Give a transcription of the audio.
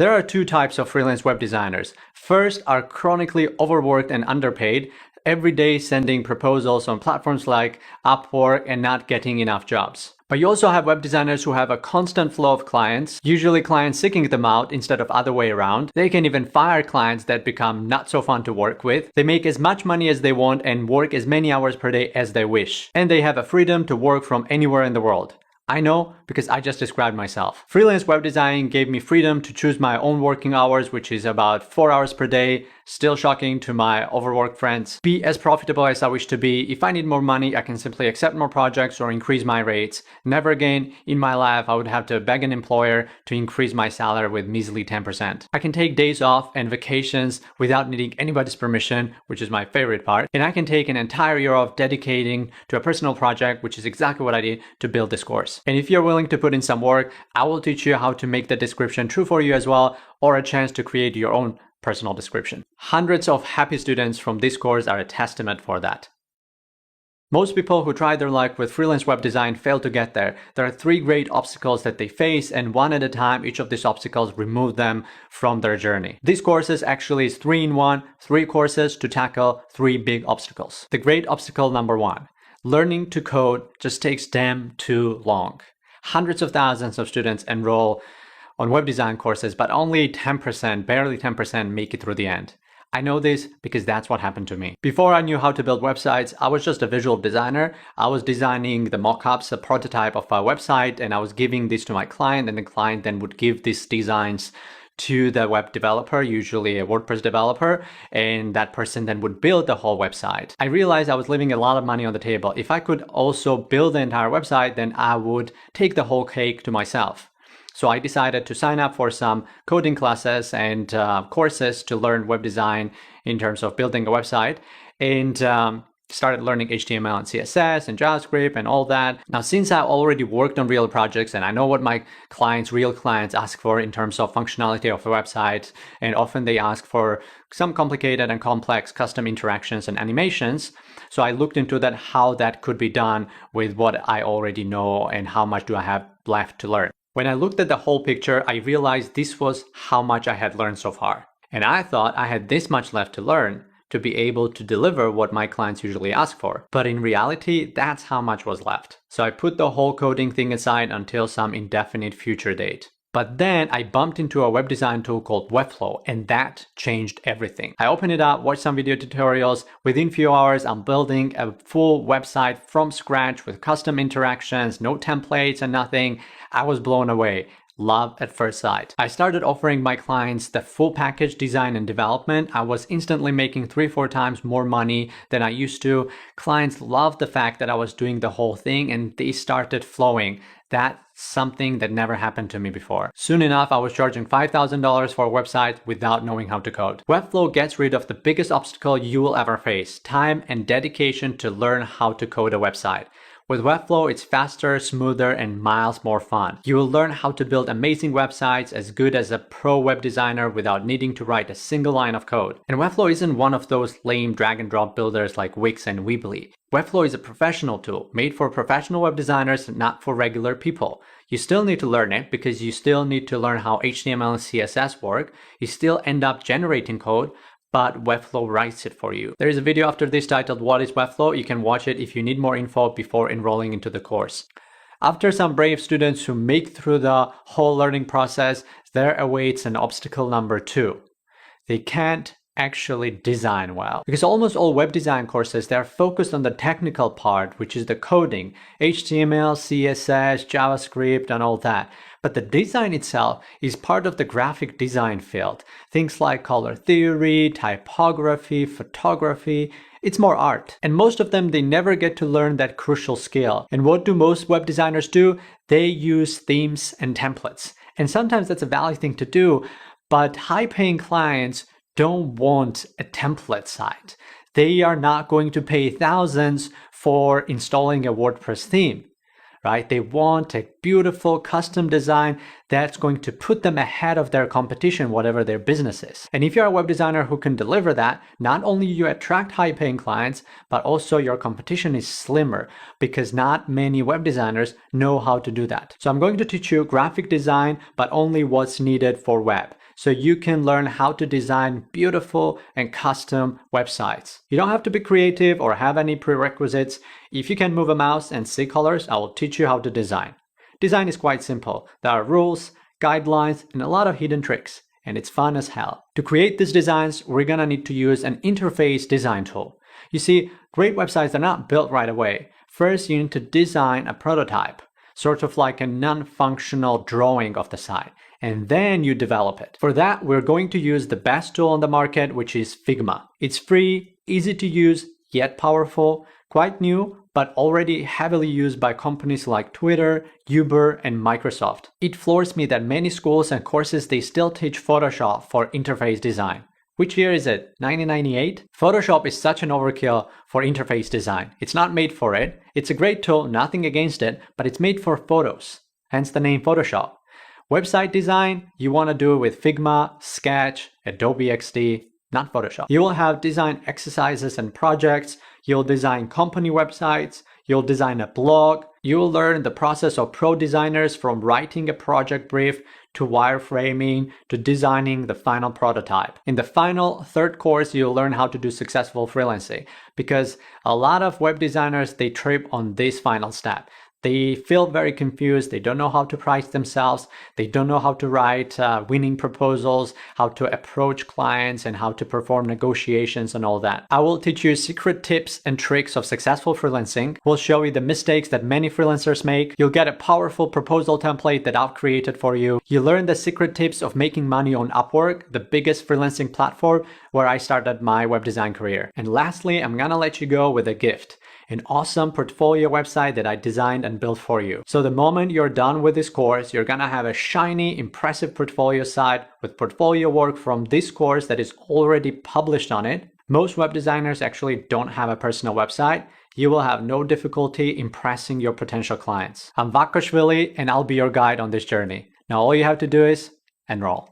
There are two types of freelance web designers. First are chronically overworked and underpaid, every day sending proposals on platforms like Upwork and not getting enough jobs. But you also have web designers who have a constant flow of clients, usually clients seeking them out instead of other way around. They can even fire clients that become not so fun to work with. They make as much money as they want and work as many hours per day as they wish. And they have a freedom to work from anywhere in the world. I know because I just described myself. Freelance web design gave me freedom to choose my own working hours, which is about 4 hours per day. Still shocking to my overworked friends. Be as profitable as I wish to be. If I need more money, I can simply accept more projects or increase my rates. Never again in my life I would have to beg an employer to increase my salary with measly 10%. I can take days off and vacations without needing anybody's permission, which is my favorite part. And I can take an entire year off dedicating to a personal project, which is exactly what I did to build this course. And if you're willing to put in some work, I will teach you how to make the description true for you as well, or a chance to create your own personal description. Hundreds of happy students from this course are a testament for that. Most people who try their luck with freelance web design fail to get there. There are 3 great obstacles that they face, and one at a time, each of these obstacles remove them from their journey. These courses actually is 3-in-1, 3 courses to tackle 3 big obstacles. The great obstacle number 1, learning to code just takes damn too long. Hundreds of thousands of students enroll on web design courses, but only 10%, barely 10% make it through the end. I know this because that's what happened to me. Before I knew how to build websites, I was just a visual designer. I was designing the mockups, a prototype of a website, and I was giving this to my client, and the client then would give these designs to the web developer, usually a WordPress developer, and that person then would build the whole website. I realized I was leaving a lot of money on the table. If I could also build the entire website, then I would take the whole cake to myself. So I decided to sign up for some coding classes and courses to learn web design in terms of building a website, and started learning HTML and CSS and JavaScript and all that. Now, since I already worked on real projects and I know what my real clients ask for in terms of functionality of a website, and often they ask for some complicated and complex custom interactions and animations. So I looked into that, how that could be done with what I already know and how much do I have left to learn. When I looked at the whole picture, I realized this was how much I had learned so far. And I thought I had this much left to learn to be able to deliver what my clients usually ask for. But in reality, that's how much was left. So I put the whole coding thing aside until some indefinite future date. But then I bumped into a web design tool called Webflow, and that changed everything. I opened it up, watched some video tutorials. Within a few hours, I'm building a full website from scratch with custom interactions, no templates and nothing. I was blown away. Love at first sight. I started offering my clients the full package design and development. I was instantly making 3-4 times more money than I used to. Clients loved the fact that I was doing the whole thing, and they started flowing. That's something that never happened to me before. Soon enough, I was charging $5,000 for a website without knowing how to code. Webflow gets rid of the biggest obstacle you will ever face: time and dedication to learn how to code a website. With Webflow, it's faster, smoother, and miles more fun. You will learn how to build amazing websites as good as a pro web designer without needing to write a single line of code. And Webflow isn't one of those lame drag and drop builders like Wix and Weebly. Webflow is a professional tool made for professional web designers, not for regular people. You still need to learn it because you still need to learn how HTML and CSS work. You still end up generating code, but Webflow writes it for you. There is a video after this titled "What is Webflow?" You can watch it if you need more info before enrolling into the course. After some brave students who make it through the whole learning process, there awaits an obstacle number 2. They can't actually design well. Because almost all web design courses, they're focused on the technical part, which is the coding, HTML, CSS, JavaScript, and all that. But the design itself is part of the graphic design field. Things like color theory, typography, photography. It's more art. And most of them, they never get to learn that crucial skill. And what do most web designers do? They use themes and templates. And sometimes that's a valid thing to do, but high-paying clients don't want a template site. They are not going to pay thousands for installing a WordPress theme, right? They want a beautiful custom design that's going to put them ahead of their competition, whatever their business is. And if you're a web designer who can deliver that, not only you attract high-paying clients, but also your competition is slimmer because not many web designers know how to do that. So I'm going to teach you graphic design, but only what's needed for web. so you can learn how to design beautiful and custom websites. You don't have to be creative or have any prerequisites. If you can move a mouse and see colors, I will teach you how to design. Design is quite simple. There are rules, guidelines, and a lot of hidden tricks, and it's fun as hell. To create these designs, we're gonna need to use an interface design tool. You see, great websites are not built right away. First, you need to design a prototype, sort of like a non-functional drawing of the site, and then you develop it. For that, we're going to use the best tool on the market, which is Figma. It's free, easy to use, yet powerful, quite new, but already heavily used by companies like Twitter, Uber, and Microsoft. It floors me that many schools and courses, they still teach Photoshop for interface design. Which year is it? 1998? Photoshop is such an overkill for interface design. It's not made for it. It's a great tool, nothing against it, but it's made for photos, hence the name Photoshop. Website design, you want to do it with Figma, Sketch, Adobe XD, not Photoshop. You will have design exercises and projects. You'll design company websites. You'll design a blog. You'll learn the process of pro designers, from writing a project brief to wireframing to designing the final prototype. In the final third course, you'll learn how to do successful freelancing, because a lot of web designers, they trip on this final step. They feel very confused. They don't know how to price themselves. They don't know how to write winning proposals, how to approach clients, and how to perform negotiations and all that. I will teach you secret tips and tricks of successful freelancing. We'll show you the mistakes that many freelancers make. You'll get a powerful proposal template that I've created for you. You learn the secret tips of making money on Upwork, the biggest freelancing platform where I started my web design career. And lastly, I'm gonna let you go with a gift. An awesome portfolio website that I designed and built for you. So the moment you're done with this course, you're gonna have a shiny, impressive portfolio site with portfolio work from this course that is already published on it. Most web designers actually don't have a personal website. You will have no difficulty impressing your potential clients. I'm Vakashvili, and I'll be your guide on this journey. Now all you have to do is enroll.